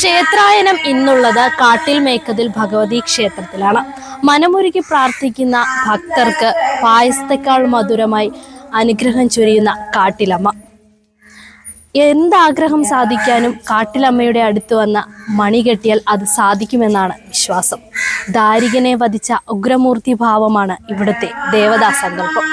ക്ഷേത്രായനം ഇന്നുള്ളത് കാട്ടിൽ മേക്കതിൽ ഭഗവതി ക്ഷേത്രത്തിലാണ്. മനമുരുകി പ്രാർത്ഥിക്കുന്ന ഭക്തർക്ക് പായസത്തെക്കാൾ മധുരമായി അനുഗ്രഹം ചൊരിയുന്ന കാട്ടിലമ്മ. എന്താഗ്രഹം സാധിക്കാനും കാട്ടിലമ്മയുടെ അടുത്ത് വന്ന മണി കെട്ടിയാൽ അത് സാധിക്കുമെന്നാണ് വിശ്വാസം. ദാരികനെ വധിച്ച ഉഗ്രമൂർത്തി ഭാവമാണ് ഇവിടുത്തെ ദേവതാസങ്കല്പം.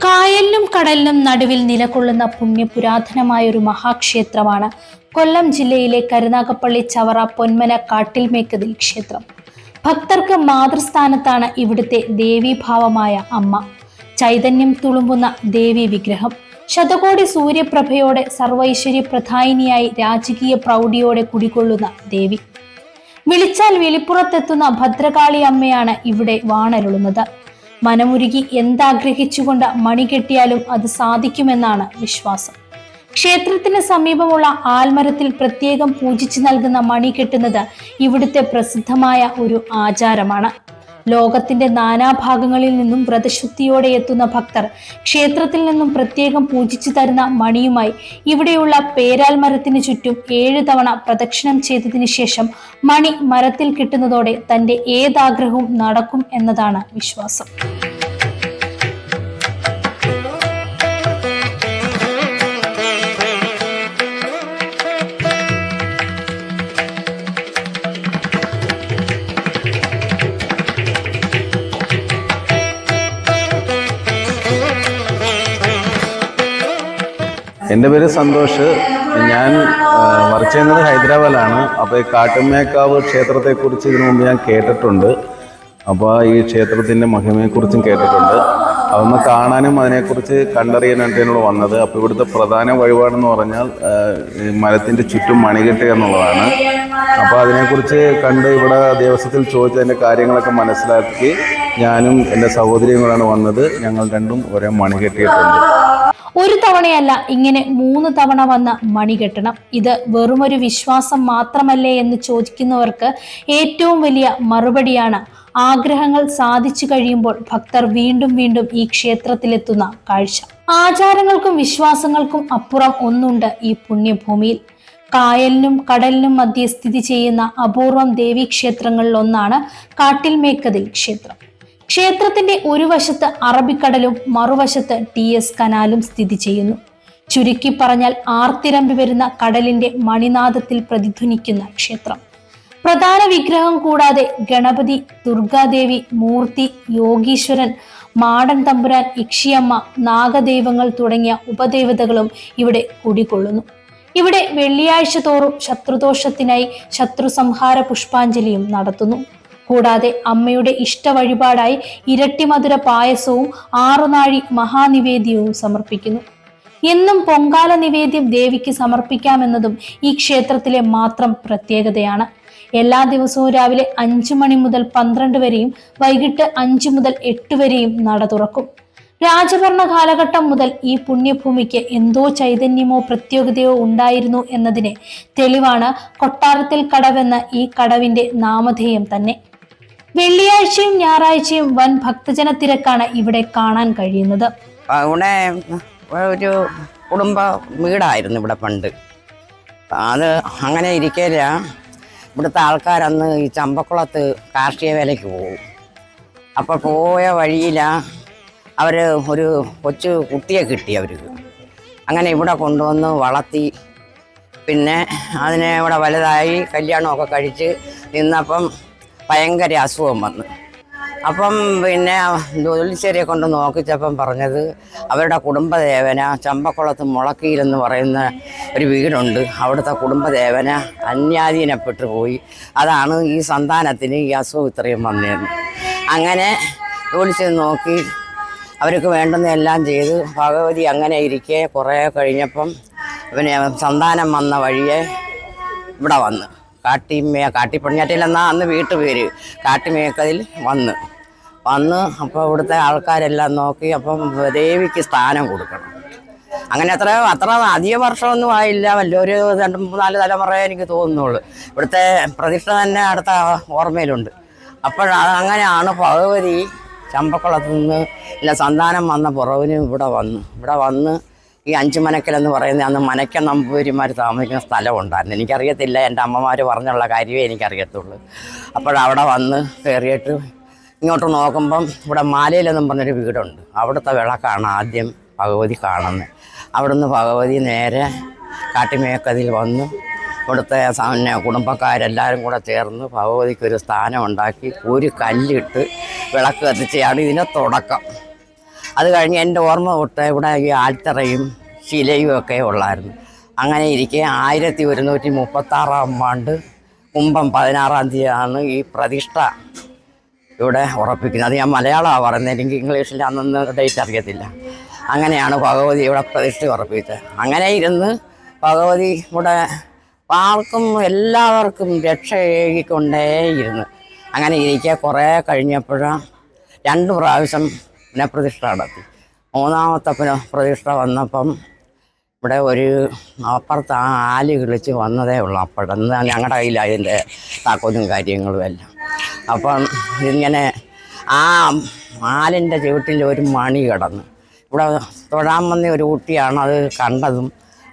കായലിനും കടലിനും നടുവിൽ നിലകൊള്ളുന്ന പുണ്യപുരാതനമായൊരു മഹാക്ഷേത്രമാണ് കൊല്ലം ജില്ലയിലെ കരുനാഗപ്പള്ളി ചവറ പൊന്മന കാട്ടിൽ മേക്കതിൽ ക്ഷേത്രം. ഭക്തർക്ക് മാതൃസ്ഥാനത്താണ് ഇവിടുത്തെ ദേവീഭാവമായ അമ്മ. ചൈതന്യം തുളുമ്പുന്ന ദേവി വിഗ്രഹം ശതകോടി സൂര്യപ്രഭയോടെ സർവൈശ്വര്യ പ്രധായിനിയായി രാജകീയ പ്രൗഢിയോടെ കുടികൊള്ളുന്ന ദേവി. വിളിച്ചാൽ വെളിപ്പുറത്തെത്തുന്ന ഭദ്രകാളി അമ്മയാണ് ഇവിടെ വാണരുളുന്നത്. മനമുരുകി എന്താഗ്രഹിച്ചുകൊണ്ട് മണി കെട്ടിയാലും അത് സാധിക്കുമെന്നാണ് വിശ്വാസം. ക്ഷേത്രത്തിന് സമീപമുള്ള ആൽമരത്തിൽ പ്രത്യേകം പൂജിച്ചു നൽകുന്ന മണി കെട്ടുന്നത് ഇവിടുത്തെ പ്രസിദ്ധമായ ഒരു ആചാരമാണ്. ലോകത്തിന്റെ നാനാഭാഗങ്ങളിൽ നിന്നും വ്രതശുദ്ധിയോടെ എത്തുന്ന ഭക്തർ ക്ഷേത്രത്തിൽ നിന്നും പ്രത്യേകം പൂജിച്ചു തരുന്ന മണിയുമായി ഇവിടെയുള്ള പേരാൽ മരത്തിന് ചുറ്റും 7 തവണ പ്രദക്ഷിണം ചെയ്തതിനു ശേഷം മണി മരത്തിൽ കിട്ടുന്നതോടെ തന്റെ ഏതാഗ്രഹവും നടക്കും എന്നതാണ് വിശ്വാസം. എൻ്റെ പേര് സന്തോഷ്. ഞാൻ വർക്ക് ചെയ്യുന്നത് ഹൈദരാബാദിലാണ്. അപ്പോൾ ഈ കാട്ടുമേക്കാവ് ക്ഷേത്രത്തെക്കുറിച്ച് ഇതിനു മുമ്പ് ഞാൻ കേട്ടിട്ടുണ്ട്. അപ്പോൾ ഈ ക്ഷേത്രത്തിൻ്റെ മഹിമയെക്കുറിച്ചും കേട്ടിട്ടുണ്ട്. അതൊന്ന് കാണാനും അതിനെക്കുറിച്ച് കണ്ടറിയാനായിട്ട് എന്നോട് വന്നത്. അപ്പോൾ ഇവിടുത്തെ പ്രധാന വഴിപാടെന്ന് പറഞ്ഞാൽ മരത്തിൻ്റെ ചുറ്റും മണി കെട്ടുക എന്നുള്ളതാണ്. അപ്പോൾ അതിനെക്കുറിച്ച് കണ്ട് ഇവിടെ ദേവസ്വത്തിൽ ചോദിച്ച് അതിൻ്റെ കാര്യങ്ങളൊക്കെ മനസ്സിലാക്കി ഞാനും എൻ്റെ സഹോദരിയും കൂടാണ് വന്നത്. ഞങ്ങൾ രണ്ടും ഒരേ മണി കെട്ടിയിട്ടുണ്ട്. ഒരു തവണയല്ല, ഇങ്ങനെ 3 തവണ വന്ന് മണി കെട്ടണം. ഇത് വെറുമൊരു വിശ്വാസം മാത്രമല്ലേ എന്ന് ചോദിക്കുന്നവർക്ക് ഏറ്റവും വലിയ മറുപടിയാണ് ആഗ്രഹങ്ങൾ സാധിച്ചു കഴിയുമ്പോൾ ഭക്തർ വീണ്ടും വീണ്ടും ഈ ക്ഷേത്രത്തിലെത്തുന്ന കാഴ്ച. ആചാരങ്ങൾക്കും വിശ്വാസങ്ങൾക്കും അപ്പുറം ഒന്നുണ്ട് ഈ പുണ്യഭൂമിയിൽ. കായലിനും കടലിനും മധ്യേ സ്ഥിതി ചെയ്യുന്ന അപൂർവം ദേവീക്ഷേത്രങ്ങളിൽ ഒന്നാണ് കാട്ടിൽ മേക്കതിൽ ക്ഷേത്രം. ക്ഷേത്രത്തിന്റെ ഒരു വശത്ത് അറബിക്കടലും മറുവശത്ത് TS കനാലും സ്ഥിതി ചെയ്യുന്നു. ചുരുക്കി പറഞ്ഞാൽ ആർത്തിരമ്പി വരുന്ന കടലിന്റെ മണിനാദത്തിൽ പ്രതിധ്വനിക്കുന്ന ക്ഷേത്രം. പ്രധാന വിഗ്രഹം കൂടാതെ ഗണപതി, ദുർഗാദേവി, മൂർത്തി, യോഗീശ്വരൻ, മാടൻ തമ്പുരാൻ, ഇക്ഷിയമ്മ, നാഗദൈവങ്ങൾ തുടങ്ങിയ ഉപദേവതകളും ഇവിടെ കുടികൊള്ളുന്നു. ഇവിടെ വെള്ളിയാഴ്ച തോറും ശത്രുദോഷത്തിനായി ശത്രുസംഹാര പുഷ്പാഞ്ജലിയും നടത്തുന്നു. കൂടാതെ അമ്മയുടെ ഇഷ്ട വഴിപാടായി ഇരട്ടി മധുര പായസവും 6 നാഴി മഹാനിവേദ്യവും സമർപ്പിക്കുന്നു. എന്നും പൊങ്കാല നിവേദ്യം ദേവിക്ക് സമർപ്പിക്കാമെന്നതും ഈ ക്ഷേത്രത്തിലെ മാത്രം പ്രത്യേകതയാണ്. എല്ലാ ദിവസവും രാവിലെ 5 മണി മുതൽ 12 വരെയും വൈകിട്ട് 5 മുതൽ 8 വരെയും നട തുറക്കും. രാജഭരണ കാലഘട്ടം മുതൽ ഈ പുണ്യഭൂമിക്ക് എന്തോ ചൈതന്യമോ പ്രത്യേകതയോ ഉണ്ടായിരുന്നു എന്നതിന് തെളിവാണ് കൊട്ടാരത്തിൽ കടവെന്ന ഈ കടവിന്റെ നാമധേയം തന്നെ. വെള്ളിയാഴ്ചയും ഞായറാഴ്ചയും വൻ ഭക്തജന തിരക്കാണ് ഇവിടെ കാണാൻ കഴിയുന്നത്. ഇവിടെ ഒരു കുടുംബ വീടായിരുന്നു ഇവിടെ പണ്ട്. അത് അങ്ങനെ ഇരിക്കില്ല. ഇവിടുത്തെ ആൾക്കാരന്ന് ഈ ചമ്പക്കുളത്ത് കാർഷിക വേലയ്ക്ക് പോകും. അപ്പോൾ പോയ വഴിയിലാണ് അവർ ഒരു കൊച്ചു കുട്ടിയെ കിട്ടി അവർക്ക്. അങ്ങനെ ഇവിടെ കൊണ്ടുവന്ന് വളർത്തി. പിന്നെ അതിനെ ഇവിടെ വലുതായി കല്യാണമൊക്കെ കഴിച്ച് നിന്നപ്പം ഭയങ്കര അസുഖം വന്നു. അപ്പം പിന്നെ ജോലിശ്ശേരിയെ കൊണ്ട് നോക്കിച്ചപ്പം പറഞ്ഞത് അവരുടെ കുടുംബദേവന ചമ്പക്കുളത്ത് മുളക്കീരെന്ന് പറയുന്ന ഒരു വീടുണ്ട്. അവിടുത്തെ കുടുംബദേവന അന്യാധീനപ്പെട്ടു പോയി. അതാണ് ഈ സന്താനത്തിന് ഈ അസുഖം ഇത്രയും വന്നതെന്ന്. അങ്ങനെ ജോലിശ്ശേരി നോക്കി അവർക്ക് വേണ്ടുന്നതെല്ലാം ചെയ്ത് ഭഗവതി അങ്ങനെ ഇരിക്കെ കുറേ കഴിഞ്ഞപ്പം പിന്നെ സന്താനം വന്ന വഴിയെ ഇവിടെ വന്ന് കാട്ടിപ്പണിയാറ്റിലെന്നാ അന്ന് വീട്ടുപേര്. കാട്ടിമേക്കതിൽ വന്ന് അപ്പോൾ ഇവിടുത്തെ ആൾക്കാരെല്ലാം നോക്കി അപ്പം ദേവിക്ക് സ്ഥാനം കൊടുക്കണം. അങ്ങനെ അത്ര അധിക വർഷമൊന്നും ആയില്ല, വലിയൊരു 2-3-4 തലമുറയെ എനിക്ക് തോന്നുന്നുള്ളൂ. ഇവിടുത്തെ പ്രതിഷ്ഠ തന്നെ അടുത്ത ഓർമ്മയിലുണ്ട്. അങ്ങനെയാണ് ഭഗവതി ചമ്പക്കുളത്ത് നിന്ന് ഇല്ല സന്താനം വന്ന പുറവിന് ഇവിടെ വന്ന് ഈ 5 മനക്കലെന്ന് പറയുന്ന അന്ന് മനക്ക നമ്പൂതിരിമാർ താമസിക്കുന്ന സ്ഥലമുണ്ടായിരുന്നു. എനിക്കറിയത്തില്ല, എൻ്റെ അമ്മമാർ പറഞ്ഞുള്ള കാര്യമേ എനിക്കറിയത്തുള്ളൂ. അപ്പോഴവിടെ വന്ന് കയറിയിട്ട് ഇങ്ങോട്ട് നോക്കുമ്പം ഇവിടെ മാലയിലെന്നും പറഞ്ഞൊരു വീടുണ്ട്. അവിടുത്തെ വിളക്കാണ് ആദ്യം ഭഗവതി കാണുന്നത്. അവിടുന്ന് ഭഗവതി നേരെ കാട്ടിമേക്കതിൽ വന്ന് ഇവിടുത്തെ കുടുംബക്കാരെല്ലാവരും കൂടെ ചേർന്ന് ഭഗവതിക്കൊരു സ്ഥാനം ഉണ്ടാക്കി ഒരു കല്ലിട്ട് വിളക്ക് കത്തിച്ചാണ് ഇതിൻ്റെ തുടക്കം. അത് കഴിഞ്ഞ് എൻ്റെ ഓർമ്മ തൊട്ട് ഇവിടെ ഈ ആൽത്തറയും ശിലയും ഒക്കെ ഉള്ളായിരുന്നു. അങ്ങനെ ഇരിക്കെ 1136 ആണ്ട് കുംഭം 16-ാം തീയതിയാണ് ഈ പ്രതിഷ്ഠ ഇവിടെ ഉറപ്പിക്കുന്നത്. അത് ഞാൻ മലയാളമാണ് പറയുന്നത്, എനിക്ക് ഇംഗ്ലീഷിൽ അന്നൊന്ന് ഡേറ്റ് അറിയത്തില്ല. അങ്ങനെയാണ് ഭഗവതി ഇവിടെ പ്രതിഷ്ഠ ഉറപ്പിച്ചത്. അങ്ങനെ ഇരുന്ന് ഭഗവതി ഇവിടെ ആർക്കും എല്ലാവർക്കും രക്ഷയേകിക്കൊണ്ടേയിരുന്നു. അങ്ങനെ ഇരിക്കെ കുറേ കഴിഞ്ഞപ്പോഴാണ് 2 പ്രാവശ്യം പുനഃപ്രതിഷ്ഠ നടത്തി. 3-ാമത്തെ പുനഃപ്രതിഷ്ഠ വന്നപ്പം ഇവിടെ ഒരു അപ്പുറത്ത് ആല് കിളിച്ച് വന്നതേ ഉള്ളൂ. അപ്പോഴന്ന് ഞങ്ങളുടെ കയ്യിൽ അതിൻ്റെ താക്കോലും കാര്യങ്ങളും എല്ലാം. അപ്പം ഇങ്ങനെ ആ ആലിൻ്റെ ചുവട്ടിൽ ഒരു മണി കിടന്നു. ഇവിടെ തൊഴാൻ വന്ന ഒരു കുട്ടിയാണ് അത് കണ്ടതും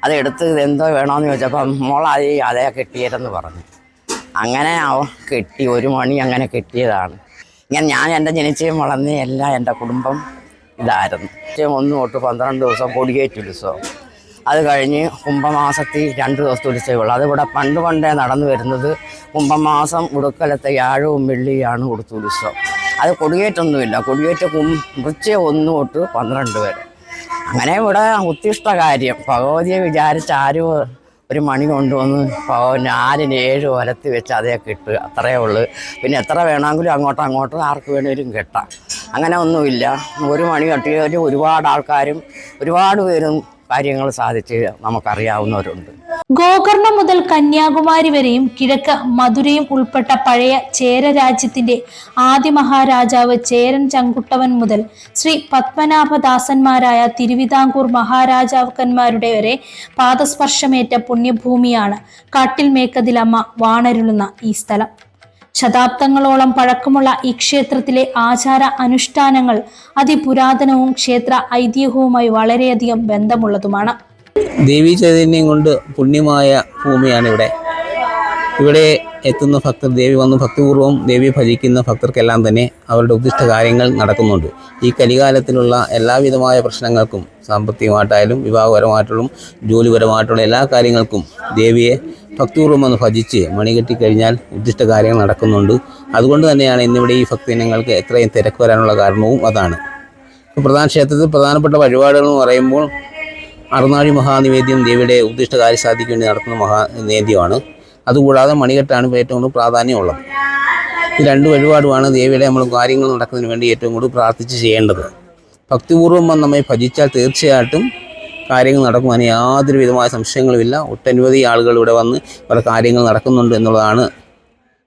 അതെടുത്ത് എന്തോ വേണമെന്ന് ചോദിച്ചപ്പം മോളായി അതേ കെട്ടിയതെന്ന് പറഞ്ഞു. അങ്ങനെ കെട്ടി, ഒരു മണി അങ്ങനെ കെട്ടിയതാണ്. ഇങ്ങനെ ഞാൻ എൻ്റെ ജനിച്ചയും വളർന്ന എല്ലാം എൻ്റെ കുടുംബം ഇതായിരുന്നു. 1 തൊട്ട് 12 ദിവസം കൊടിയേറ്റ് ഉത്സവം. അത് കഴിഞ്ഞ് കുംഭമാസത്തിൽ 2 ദിവസത്തെ ഉത്സവമുള്ളൂ. അതിവിടെ പണ്ടേ നടന്നു വരുന്നത് കുംഭമാസം ഉടുക്കലത്തെ വ്യാഴവും വെള്ളിയാണ് കൊടുത്ത ഉത്സവം. അത് കൊടിയേറ്റൊന്നുമില്ല, കൊടിയേറ്റ് വൃശ്ചികം 1 തൊട്ട് 12 വരെ. അങ്ങനെ ഇവിടെ ഉത്തിഷ്ട കാര്യം ഭഗവതിയെ വിചാരിച്ച് ആരും ഒരു മണി കൊണ്ടുവന്ന് 4-7 വലത്ത് വെച്ച് അതേ കിട്ടുക, അത്രയേ ഉള്ളൂ. പിന്നെ എത്ര വേണമെങ്കിലും അങ്ങോട്ട് ആർക്ക് വേണമെങ്കിലും കെട്ടാം. അങ്ങനെ ഒന്നുമില്ല. ഒരു മണി കെട്ടിയവർ ഒരുപാട് ആൾക്കാരും ഒരുപാട് പേരും കാര്യങ്ങൾ സാധിച്ച് നമുക്കറിയാവുന്നവരുണ്ട്. ഗോകർണം മുതൽ കന്യാകുമാരി വരെയും കിഴക്ക് മധുരയും ഉൾപ്പെട്ട പഴയ ചേര രാജ്യത്തിന്റെ ആദ്യ മഹാരാജാവ് ചേരൻ ചങ്കുട്ടവൻ മുതൽ ശ്രീ പത്മനാഭദാസന്മാരായ തിരുവിതാംകൂർ മഹാരാജാക്കന്മാരുടെ വരെ പാദസ്പർശമേറ്റ പുണ്യഭൂമിയാണ് കാട്ടിൽ മേക്കതിലമ്മ വാണരുളുന്ന ഈ സ്ഥലം. ശതാബ്ദങ്ങളോളം പഴക്കമുള്ള ഈ ക്ഷേത്രത്തിലെ ആചാര അനുഷ്ഠാനങ്ങൾ അതിപുരാതനവും ക്ഷേത്ര ഐതിഹ്യവുമായി വളരെയധികം ബന്ധമുള്ളതുമാണ്. ദേവീ ചൈതന്യം കൊണ്ട് പുണ്യമായ ഭൂമിയാണ് ഇവിടെ എത്തുന്ന ഭക്തർ, ദേവി വന്ന് ഭക്തിപൂർവ്വം ദേവിയെ ഭജിക്കുന്ന ഭക്തർക്കെല്ലാം തന്നെ അവരുടെ ഉദ്ദിഷ്ട കാര്യങ്ങൾ നടക്കുന്നുണ്ട്. ഈ കലികാലത്തിലുള്ള എല്ലാവിധമായ പ്രശ്നങ്ങൾക്കും, സാമ്പത്തികമായിട്ടായാലും വിവാഹപരമായിട്ടുള്ള ജോലിപരമായിട്ടുള്ള എല്ലാ കാര്യങ്ങൾക്കും ദേവിയെ ഭക്തിപൂർവ്വം ഒന്ന് ഭജിച്ച് മണികെട്ടിക്കഴിഞ്ഞാൽ ഉദ്ദിഷ്ട കാര്യങ്ങൾ നടക്കുന്നുണ്ട്. അതുകൊണ്ട് തന്നെയാണ് ഇന്നിവിടെ ഈ ഭക്തജനങ്ങൾക്ക് എത്രയും തിരക്ക് വരാനുള്ള കാരണവും അതാണ്. പ്രധാന ക്ഷേത്രത്തിൽ പ്രധാനപ്പെട്ട വഴിപാടുകൾ എന്ന് പറയുമ്പോൾ അറുനാഴി മഹാനിവേദ്യം ദേവിയുടെ ഉദ്ദിഷ്ട കാര്യം സാധിക്കാൻ വേണ്ടി നടത്തുന്ന മഹാനിവേദ്യമാണ്. അതുകൂടാതെ മണികെട്ടാണ് ഏറ്റവും കൂടുതൽ പ്രാധാന്യമുള്ളത്. ഈ 2 വഴിപാടുമാണ് ദേവിയുടെ നമ്മൾ കാര്യങ്ങൾ നടക്കുന്നതിന് വേണ്ടി ഏറ്റവും കൂടുതൽ പ്രാർത്ഥിച്ച് ചെയ്യേണ്ടത്. ഭക്തിപൂർവ്വം നമ്മെ ഭജിച്ചാൽ തീർച്ചയായിട്ടും കാര്യങ്ങൾ നടക്കും. അതിന് യാതൊരു വിധമായ സംശയങ്ങളുമില്ല. ഒട്ടനവധി ആളുകൾ ഇവിടെ വന്ന് പല കാര്യങ്ങൾ നടക്കുന്നുണ്ട് എന്നുള്ളതാണ്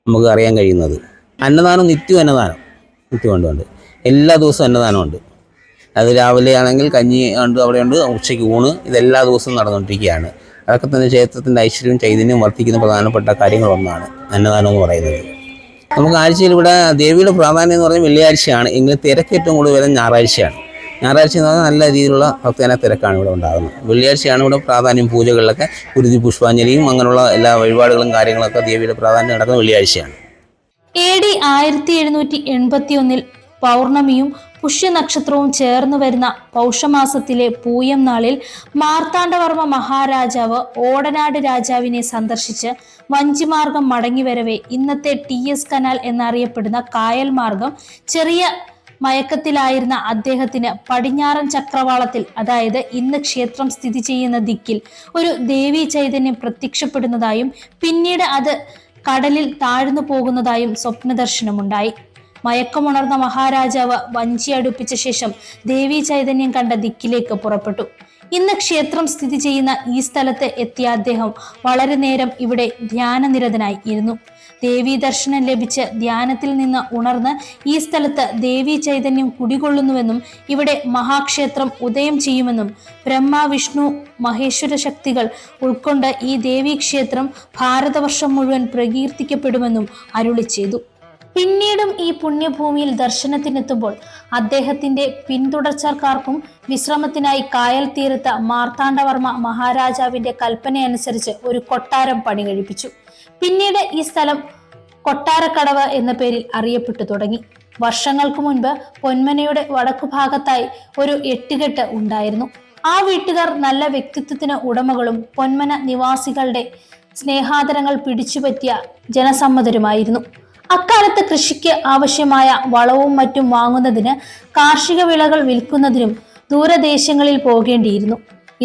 നമുക്ക് അറിയാൻ കഴിയുന്നത്. അന്നദാനം നിത്യമുണ്ട്. എല്ലാ ദിവസവും അന്നദാനമുണ്ട്. അത് രാവിലെ ആണെങ്കിൽ കഞ്ഞി ഉണ്ട്, അവിടെയുണ്ട്, ഉച്ചയ്ക്ക് ഊണ്, ഇതെല്ലാ ദിവസവും നടന്നുകൊണ്ടിരിക്കുകയാണ്. അതൊക്കെ തന്നെ ക്ഷേത്രത്തിൻ്റെ ഐശ്വര്യവും ചൈതന്യവും വർദ്ധിക്കുന്ന പ്രധാനപ്പെട്ട കാര്യങ്ങളൊന്നാണ് അന്നദാനം എന്ന് പറയുന്നത്. നമുക്ക് ആഴ്ചയിൽ ഇവിടെ ദേവിയുടെ പ്രാധാന്യം എന്ന് പറഞ്ഞാൽ വെള്ളിയാഴ്ചയാണ്. എങ്കിലും തിരക്ക് ഏറ്റവും കൂടുതൽ വരുന്നത് ഞായറാഴ്ചയാണ്. ഞായറാഴ്ച എന്ന് പറഞ്ഞാൽ നല്ല രീതിയിലുള്ള ഭക്തജന തിരക്കാണ് ഇവിടെ ഉണ്ടാകുന്നത്. വെള്ളിയാഴ്ചയാണ് ഇവിടെ പ്രാധാന്യം. പൂജകളിലൊക്കെ കുരുതി പുഷ്പാഞ്ജലിയും അങ്ങനെയുള്ള എല്ലാ വഴിപാടുകളും കാര്യങ്ങളൊക്കെ ദേവിയുടെ പ്രാധാന്യം നടക്കുന്ന വെള്ളിയാഴ്ചയാണ്. AD 1781 പൗർണമിയും പുഷ്യനക്ഷത്രവും ചേർന്ന് വരുന്ന പൗഷമാസത്തിലെ പൂയം നാളിൽ മാർത്താണ്ഡവർമ്മ മഹാരാജാവ് ഓടനാട് രാജാവിനെ സന്ദർശിച്ച് വഞ്ചിമാർഗം മടങ്ങിവരവെ ഇന്നത്തെ TS കനാൽ എന്നറിയപ്പെടുന്ന കായൽ മാർഗം ചെറിയ മയക്കത്തിലായിരുന്ന അദ്ദേഹത്തിന് പടിഞ്ഞാറൻ ചക്രവാളത്തിൽ, അതായത് ഇന്ന് ക്ഷേത്രം സ്ഥിതി ചെയ്യുന്ന ദിക്കിൽ ഒരു ദേവീ ചൈതന്യം പ്രത്യക്ഷപ്പെടുന്നതായും പിന്നീട് അത് കടലിൽ താഴ്ന്നു പോകുന്നതായും സ്വപ്നദർശനമുണ്ടായി. മയക്കമുണർന്ന മഹാരാജാവ് വഞ്ചി അടുപ്പിച്ച ശേഷം ദേവീ ചൈതന്യം കണ്ട ദിക്കിലേക്ക് പുറപ്പെട്ടു. ഇന്ന് ക്ഷേത്രം സ്ഥിതി ചെയ്യുന്ന ഈ സ്ഥലത്ത് എത്തിയ അദ്ദേഹം വളരെ നേരം ഇവിടെ ധ്യാനനിരതനായി ഇരുന്നു. ദേവീ ദർശനം ലഭിച്ച് ധ്യാനത്തിൽ നിന്ന് ഉണർന്ന് ഈ സ്ഥലത്ത് ദേവീ ചൈതന്യം കുടികൊള്ളുന്നുവെന്നും ഇവിടെ മഹാക്ഷേത്രം ഉദയം ചെയ്യുമെന്നും ബ്രഹ്മ വിഷ്ണു മഹേശ്വര ശക്തികൾ ഉൾക്കൊണ്ട് ഈ ദേവീക്ഷേത്രം ഭാരതവർഷം മുഴുവൻ പ്രകീർത്തിക്കപ്പെടുമെന്നും അരുളി ചെയ്തു. പിന്നീടും ഈ പുണ്യഭൂമിയിൽ ദർശനത്തിനെത്തുമ്പോൾ അദ്ദേഹത്തിന്റെ പിന്തുടർച്ചക്കാർക്കും വിശ്രമത്തിനായി കായൽ തീരത്ത് മാർത്താണ്ഡവർമ്മ മഹാരാജാവിന്റെ കൽപ്പനയനുസരിച്ച് ഒരു കൊട്ടാരം പണി കഴിപ്പിച്ചു. പിന്നീട് ഈ സ്ഥലം കൊട്ടാരക്കടവ് എന്ന പേരിൽ അറിയപ്പെട്ടു തുടങ്ങി. വർഷങ്ങൾക്ക് മുൻപ് പൊന്മനയുടെ വടക്കുഭാഗത്തായി ഒരു എട്ടുകെട്ട് ഉണ്ടായിരുന്നു. ആ വീട്ടുകാർ നല്ല വ്യക്തിത്വത്തിന് ഉടമകളും പൊന്മന നിവാസികളുടെ സ്നേഹാദരങ്ങൾ പിടിച്ചുപറ്റിയ ജനസമ്മതരുമായിരുന്നു. അക്കാലത്ത് കൃഷിക്ക് ആവശ്യമായ വളവും മറ്റും വാങ്ങുന്നതിന്, കാർഷിക വിളകൾ വിൽക്കുന്നതിനും ദൂരദേശങ്ങളിൽ പോകേണ്ടിയിരുന്നു.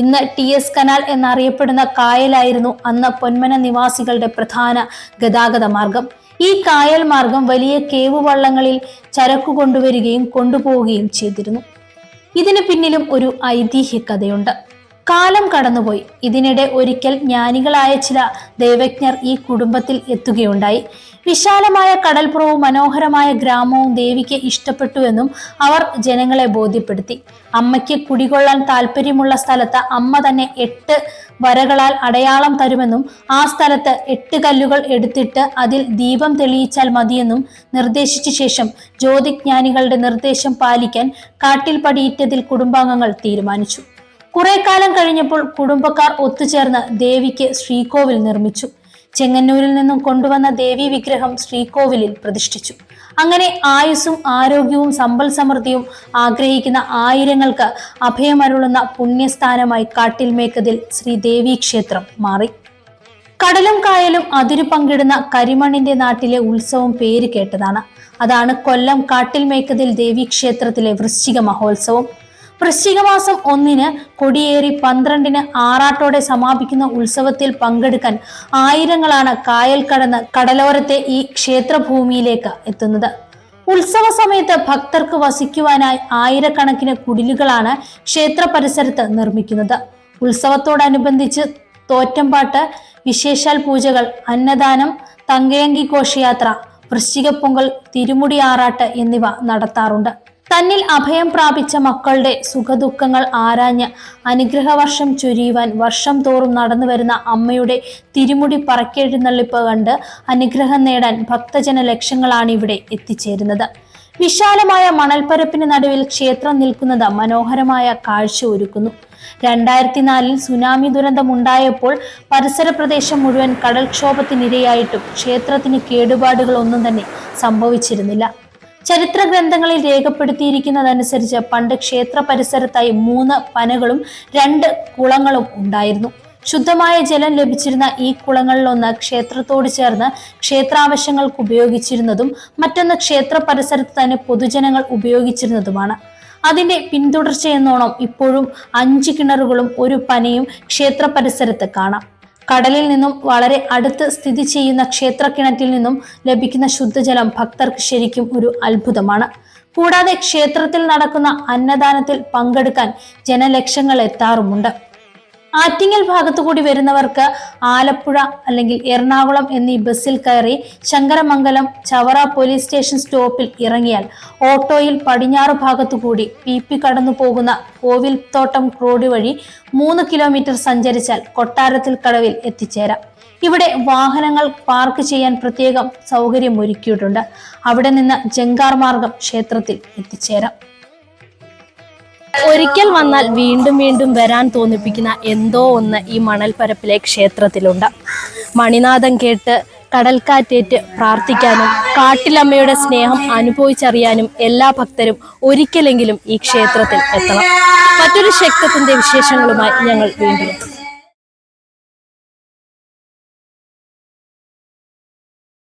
ഇന്ന് TS കനാൽ എന്നറിയപ്പെടുന്ന കായലായിരുന്നു അന്ന് പൊന്മന നിവാസികളുടെ പ്രധാന ഗതാഗത മാർഗം. ഈ കായൽ മാർഗം വലിയ കേവ് വള്ളങ്ങളിൽ ചരക്കു കൊണ്ടുവരികയും കൊണ്ടുപോവുകയും ചെയ്തിരുന്നു. ഇതിന് പിന്നിലും ഒരു ഐതിഹ്യ കഥയുണ്ട്. കാലം കടന്നുപോയി. ഇതിനിടെ ഒരിക്കൽ ജ്ഞാനികളായ ചില ദൈവജ്ഞർ ഈ കുടുംബത്തിൽ എത്തുകയുണ്ടായി. വിശാലമായ കടൽപ്പുറവും മനോഹരമായ ഗ്രാമവും ദേവിക്ക് ഇഷ്ടപ്പെട്ടുവെന്നും അവർ ജനങ്ങളെ ബോധ്യപ്പെടുത്തി. അമ്മയ്ക്ക് കുടികൊള്ളാൻ താല്പര്യമുള്ള സ്ഥലത്ത് അമ്മ തന്നെ 8 വരകളാൽ അടയാളം തരുമെന്നും ആ സ്ഥലത്ത് 8 കല്ലുകൾ എടുത്തിട്ട് അതിൽ ദീപം തെളിയിച്ചാൽ മതിയെന്നും നിർദ്ദേശിച്ച ശേഷം ജ്യോതിജ്ഞാനികളുടെ നിർദ്ദേശം പാലിക്കാൻ കാട്ടിൽ പടിയിട്ടതിൽ കുടുംബാംഗങ്ങൾ തീരുമാനിച്ചു. കുറെ കാലം കഴിഞ്ഞപ്പോൾ കുടുംബക്കാർ ഒത്തുചേർന്ന് ദേവിക്ക് ശ്രീകോവിൽ നിർമ്മിച്ചു. ചെങ്ങന്നൂരിൽ നിന്നും കൊണ്ടുവന്ന ദേവി വിഗ്രഹം ശ്രീകോവിലിൽ പ്രതിഷ്ഠിച്ചു. അങ്ങനെ ആയുസ്സും ആരോഗ്യവും സമ്പൽ സമൃദ്ധിയും ആഗ്രഹിക്കുന്ന ആയിരങ്ങൾക്ക് അഭയമരുളുന്ന പുണ്യസ്ഥാനമായി കാട്ടിൽ മേക്കതിൽ ശ്രീ ദേവീ ക്ഷേത്രം മാറി. കടലും കായലും അതിരു പങ്കിടുന്ന കരിമണ്ണിന്റെ നാട്ടിലെ ഉത്സവം പേര് കേട്ടതാണ്. അതാണ് കൊല്ലം കാട്ടിൽ മേക്കതിൽ ദേവീ ക്ഷേത്രത്തിലെ വൃശ്ചിക മഹോത്സവം. വൃശ്ചിക മാസം 1 കൊടിയേറി 12 ആറാട്ടോടെ സമാപിക്കുന്ന ഉത്സവത്തിൽ പങ്കെടുക്കാൻ ആയിരങ്ങളാണ് കായൽ കടന്ന് കടലോരത്തെ ഈ ക്ഷേത്രഭൂമിയിലേക്ക് എത്തുന്നത്. ഉത്സവ സമയത്ത് ഭക്തർക്ക് വസിക്കുവാനായി ആയിരക്കണക്കിന് കുടിലുകളാണ് ക്ഷേത്ര പരിസരത്ത് നിർമ്മിക്കുന്നത്. ഉത്സവത്തോടനുബന്ധിച്ച് തോറ്റംപാട്ട്, വിശേഷാൽ പൂജകൾ, അന്നദാനം, തങ്കയങ്കി ഘോഷയാത്ര, വൃശ്ചിക പൊങ്കൽ, തിരുമുടി ആറാട്ട് എന്നിവ നടത്താറുണ്ട്. തന്നിൽ അഭയം പ്രാപിച്ച മക്കളുടെ സുഖദുഃഖങ്ങൾ ആരാഞ്ഞ് അനുഗ്രഹവർഷം ചൊരിയുവാൻ വർഷം തോറും നടന്നു വരുന്ന അമ്മയുടെ തിരുമുടി പറക്കെഴുന്നള്ളിപ്പ് കണ്ട് അനുഗ്രഹം നേടാൻ ഭക്തജന ലക്ഷങ്ങളാണ് ഇവിടെ എത്തിച്ചേരുന്നത്. വിശാലമായ മണൽപ്പരപ്പിന് നടുവിൽ ക്ഷേത്രം നിൽക്കുന്നത് മനോഹരമായ കാഴ്ച ഒരുക്കുന്നു. 2004 സുനാമി ദുരന്തമുണ്ടായപ്പോൾ പരിസര പ്രദേശം മുഴുവൻ കടൽക്ഷോഭത്തിനിരയായിട്ടും ക്ഷേത്രത്തിന് കേടുപാടുകളൊന്നും തന്നെ സംഭവിച്ചിരുന്നില്ല. ചരിത്ര ഗ്രന്ഥങ്ങളിൽ രേഖപ്പെടുത്തിയിരിക്കുന്നതനുസരിച്ച് പണ്ട് ക്ഷേത്ര പരിസരത്തായി 3 പനകളും 2 കുളങ്ങളും ഉണ്ടായിരുന്നു. ശുദ്ധമായ ജലം ലഭിച്ചിരുന്ന ഈ കുളങ്ങളിലൊന്ന് ക്ഷേത്രത്തോട് ചേർന്ന് ക്ഷേത്രാവശ്യങ്ങൾക്ക് ഉപയോഗിച്ചിരുന്നതും മറ്റൊന്ന് ക്ഷേത്ര പരിസരത്ത് തന്നെ പൊതുജനങ്ങൾ ഉപയോഗിച്ചിരുന്നതുമാണ്. അതിന്റെ പിന്തുടർച്ചയെന്നോണം ഇപ്പോഴും 5 കിണറുകളും 1 പനയും ക്ഷേത്ര പരിസരത്ത് കാണാം. കടലിൽ നിന്നും വളരെ അടുത്ത് സ്ഥിതി ചെയ്യുന്ന ക്ഷേത്രക്കിണറ്റിൽ നിന്നും ലഭിക്കുന്ന ശുദ്ധജലം ഭക്തർക്ക് ശരിക്കും ഒരു അത്ഭുതമാണ്. കൂടാതെ ക്ഷേത്രത്തിൽ നടക്കുന്ന അന്നദാനത്തിൽ പങ്കെടുക്കാൻ ജനലക്ഷങ്ങൾ എത്താറുമുണ്ട്. ആറ്റിങ്ങൽ ഭാഗത്തുകൂടി വരുന്നവർക്ക് ആലപ്പുഴ അല്ലെങ്കിൽ എറണാകുളം എന്നീ ബസ്സിൽ കയറി ശങ്കരമംഗലം ചവറ പോലീസ് സ്റ്റേഷൻ സ്റ്റോപ്പിൽ ഇറങ്ങിയാൽ ഓട്ടോയിൽ പടിഞ്ഞാറ് ഭാഗത്തുകൂടി PP കടന്നു പോകുന്ന കോവിൽത്തോട്ടം റോഡ് വഴി 3 കിലോമീറ്റർ സഞ്ചരിച്ചാൽ കൊട്ടാരത്തിൽ കടവിൽ എത്തിച്ചേരാം. ഇവിടെ വാഹനങ്ങൾ പാർക്ക് ചെയ്യാൻ പ്രത്യേകം സൗകര്യം ഒരുക്കിയിട്ടുണ്ട്. അവിടെ നിന്ന് ജങ്കാർ മാർഗം ക്ഷേത്രത്തിൽ എത്തിച്ചേരാം. ഒരിക്കൽ വന്നാൽ വീണ്ടും വീണ്ടും വരാൻ തോന്നിപ്പിക്കുന്ന എന്തോ ഒന്ന് ഈ മണൽപ്പരപ്പിലെ ക്ഷേത്രത്തിലുണ്ട്. മണിനാദം കേട്ട് കടൽക്കാറ്റേറ്റ് പ്രാർത്ഥിക്കാനും കാട്ടിലമ്മയുടെ സ്നേഹം അനുഭവിച്ചറിയാനും എല്ലാ ഭക്തരും ഒരിക്കലെങ്കിലും ഈ ക്ഷേത്രത്തിൽ എത്തണം. മറ്റൊരു ക്ഷേത്രത്തിന്റെ വിശേഷങ്ങളുമായി ഞങ്ങൾ വീണ്ടും